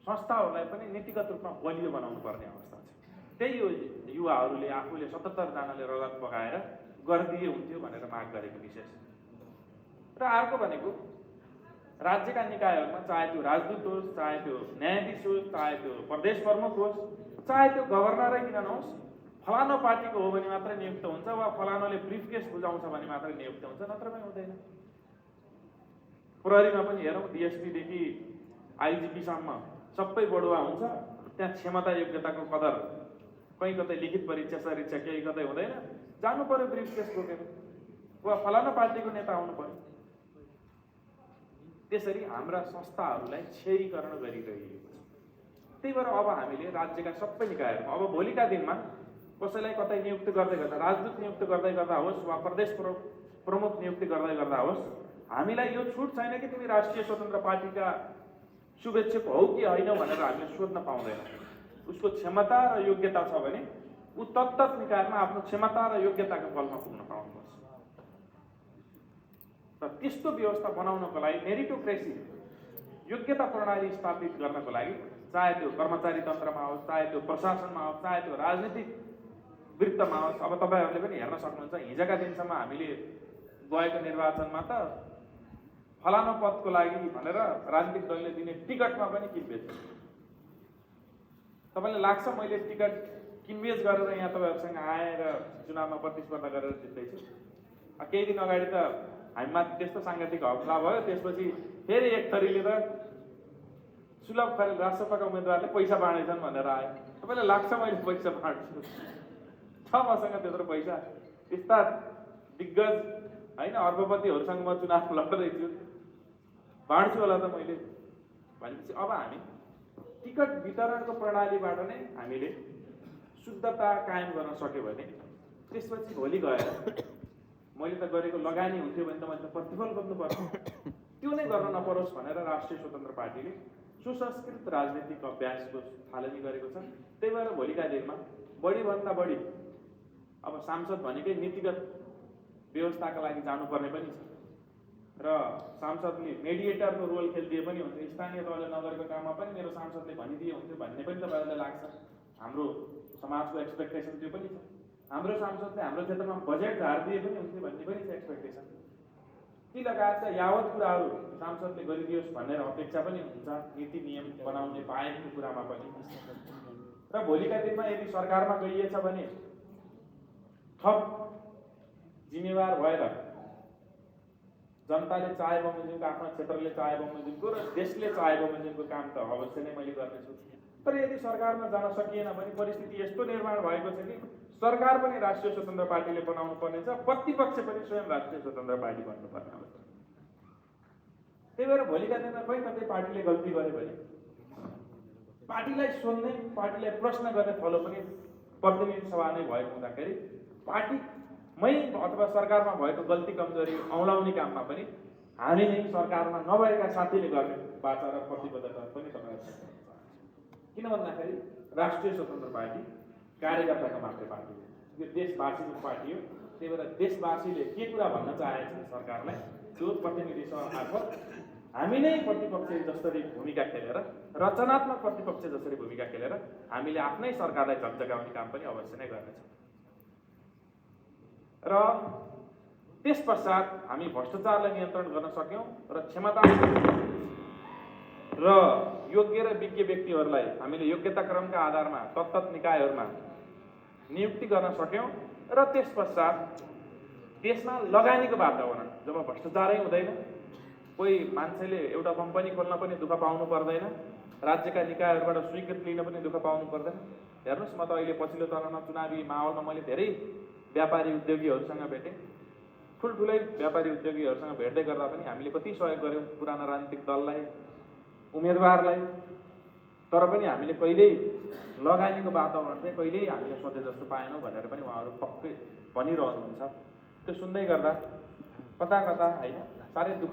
संस्थाहरूलाई पनि नीतिगत रूपमा बलियो बनाउनु पर्ने अवस्था छ। त्यही यो युवाहरूले आफूले 77 जनाले रगत पकाएर गरिदिए हुन्थ्यो भनेर माग गरेको विशेष। र अर्को भनेको राज्यका निकायहरूमा चाहे त्यो राजदूत होस्, चाहे त्यो न्यायाधीश होस्, चाहे त्यो प्रदेश प्रमुख होस्, चाहे त्यो गभर्नरै किन नहोस्, फलानो पार्टीको हो भने मात्रै नियुक्त हुन्छ वा फलानोले ब्रिफकेस बुझाउँछ भने मात्रै नियुक्त हुन्छ, नत्रमै हुँदैन। प्रहरीमा पनि हेरौँ, डिएसपीदेखि आइजिपीसम्म सबै बढुवा हुन्छ। त्यहाँ क्षमता योग्यताको कदर कहीँ कतै लिखित परीक्षा सरीक्षा केही कतै हुँदैन। जानु पर्यो ब्रिफकेस बोकेर वा फलाना पार्टीको नेता आउनु पर्यो। त्यसरी हाम्रा संस्थाहरूलाई क्षयीकरण गरिरहेको छ। त्यही भएर अब हामीले राज्यका सबै निकायहरूमा अब भोलिका दिनमा कसैलाई कतै नियुक्त गर्दै गर्दा, राजदूत नियुक्त गर्दै गर्दा होस् वा प्रदेश प्रमुख नियुक्ति गर्दै गर्दा होस्, हामीलाई यो छुट छैन कि तिमी राष्ट्रिय स्वतन्त्र पार्टीका शुभेच्छुक हौ कि होइन भनेर हामीले सोध्न पाउँदैन। उसको क्षमता र योग्यता छ भने ऊ तत्त निकायमा आफ्नो क्षमता र योग्यताको बलमा पुग्न पाउनुपर्छ। र त्यस्तो व्यवस्था बनाउनको लागि मेरिटोक्रेसी, योग्यता प्रणाली स्थापित गर्नको लागि, चाहे त्यो कर्मचारी तन्त्रमा होस्, चाहे त्यो प्रशासनमा होस्, चाहे त्यो राजनीतिक वृत्तमा होस्। अब तपाईँहरूले पनि हेर्न सक्नुहुन्छ, हिजोका दिनसम्म हामीले गएको निर्वाचनमा त फलानो पदको लागि भनेर राजनीतिक दलले दिने टिकटमा पनि किनबेच। तपाईँलाई लाग्छ मैले टिकट किनबेच गरेर यहाँ तपाईँहरूसँग आएर चुनावमा प्रतिस्पर्धा गरेर जित्दैछु? केही दिन अगाडि त हामीमा त्यस्तो साङ्गतिक हमला भयो। त्यसपछि फेरि एक थरीले त सुलभ खरेल राष्ट्रसभाका उम्मेदवारले पैसा बाँडेछन् भनेर आयो। तपाईँलाई लाग्छ मैले पैसा बाँड्छु? छ मसँग त्यत्रो पैसा? यस्ता दिग्गज होइन अर्बपतिहरूसँग म चुनाव लड्दैछु, बाँड्छु होला त मैले भनेपछि अब हामी टिकट वितरणको प्रणालीबाट नै हामीले शुद्धता कायम गर्न सक्यो भने त्यसपछि भोलि गएर मैले त गरेको लगानी हुन्थ्यो भने त मैले त प्रतिफल गर्नुपर्छ। त्यो नै गर्न नपरोस् भनेर राष्ट्रिय स्वतन्त्र पार्टीले सुसंस्कृत राजनीतिक अभ्यासको थालनी गरेको छ। त्यही भएर भोलिका दिनमा बढीभन्दा बढी अब सांसद भनेकै नीतिगत व्यवस्थाका लागि जानुपर्ने पनि छ र सांसदले मेडिएटरको रोल खेलिदिए पनि हुन्छ। स्थानीय तहले नगरेको काममा पनि मेरो सांसदले भनिदिए हुन्थ्यो भन्ने पनि तपाईँहरूलाई लाग्छ। हाम्रो समाजको एक्सपेक्टेसन त्यो पनि छ। हाम्रो सांसदले हाम्रो क्षेत्रमा बजेट झारिदिए पनि हुन्थ्यो भन्ने पनि छ एक्सपेक्टेसन। ती लगायतका यावत कुराहरू सांसदले गरिदियोस् भनेर अपेक्षा पनि हुन्छ, नीति नियम बनाउने बाहेकको कुरामा पनि। र भोलिका दिनमा यदि सरकारमा गइएछ भने थप जिम्मेवार भएर जनताले चाहे बमोजिमको, आफ्नो क्षेत्रले चाहे बमोजिमको र देशले चाहे बमोजिमको काम त अवश्य नै मैले गर्नेछु। तर यदि सरकारमा जान सकिएन भने परिस्थिति यस्तो निर्माण भएको छ कि सरकार पनि राष्ट्रिय स्वतन्त्र पार्टीले बनाउनु पर्नेछ, प्रतिपक्ष पनि स्वयं राष्ट्रिय स्वतन्त्र पार्टी बन्नुपर्ने अवस्था। त्यही भएर भोलिका दिनमा कहीँ कतै पार्टीले गल्ती गर्यो भने पार्टीलाई सोध्ने, पार्टीलाई प्रश्न गर्ने थलो पनि प्रतिनिधि सभा नै भएको हुँदाखेरि पार्टीमै अथवा सरकारमा भएको गल्ती कमजोरी औँलाउने काममा पनि हामी नै सरकारमा नभएका साथीले गर्ने बाचा र प्रतिबद्धता पनि तपाईँहरू। किन भन्दाखेरि राष्ट्रिय स्वतन्त्र पार्टी कार्यकर्ताको मात्रै पार्टी हो, यो देशवासीको पार्टी हो। त्यही भएर देशवासीले के कुरा भन्न चाहेको छ सरकारलाई, त्यो प्रतिनिधि सभा मार्फत हामी नै प्रतिपक्ष जसरी भूमिका खेलेर, रचनात्मक प्रतिपक्ष जसरी भूमिका खेलेर हामीले आफ्नै सरकारलाई झकझगाउने काम पनि अवश्य नै गर्नेछौँ। र त्यस पश्चात हामी भ्रष्टाचारलाई नियन्त्रण गर्न सक्यौँ र क्षमता र योग्य र विज्ञ व्यक्तिहरूलाई हामीले योग्यता क्रमका आधारमा तत्त निकायहरूमा नियुक्ति गर्न सक्यौँ र त्यस पश्चात देशमा लगानीको वातावरण, जब भ्रष्टाचारै हुँदैन, कोही मान्छेले एउटा कम्पनी खोल्न पनि दुःख पाउनु पर्दैन, राज्यका निकायहरूबाट स्वीकृति लिन पनि दुःख पाउनु पर्दैन। हेर्नुहोस्, म त अहिले पछिल्लो चरणमा चुनावी माहौलमा मैले धेरै व्यापारी उद्योगीहरूसँग भेटेँ। ठुल्ठुलै व्यापारी उद्योगीहरूसँग भेट्दै गर्दा पनि हामीले कति सहयोग गऱ्यौँ पुराना राजनीतिक दललाई, उम्मेदवारलाई, तर पनि हामीले कहिल्यै लगानीको वातावरण चाहिँ कहिल्यै हामीले सोचे जस्तो पाएनौँ भनेर पनि उहाँहरू पक्कै भनिरहनुहुन्छ। त्यो सुन्दै गर्दा कता कता होइन साह्रै दुःख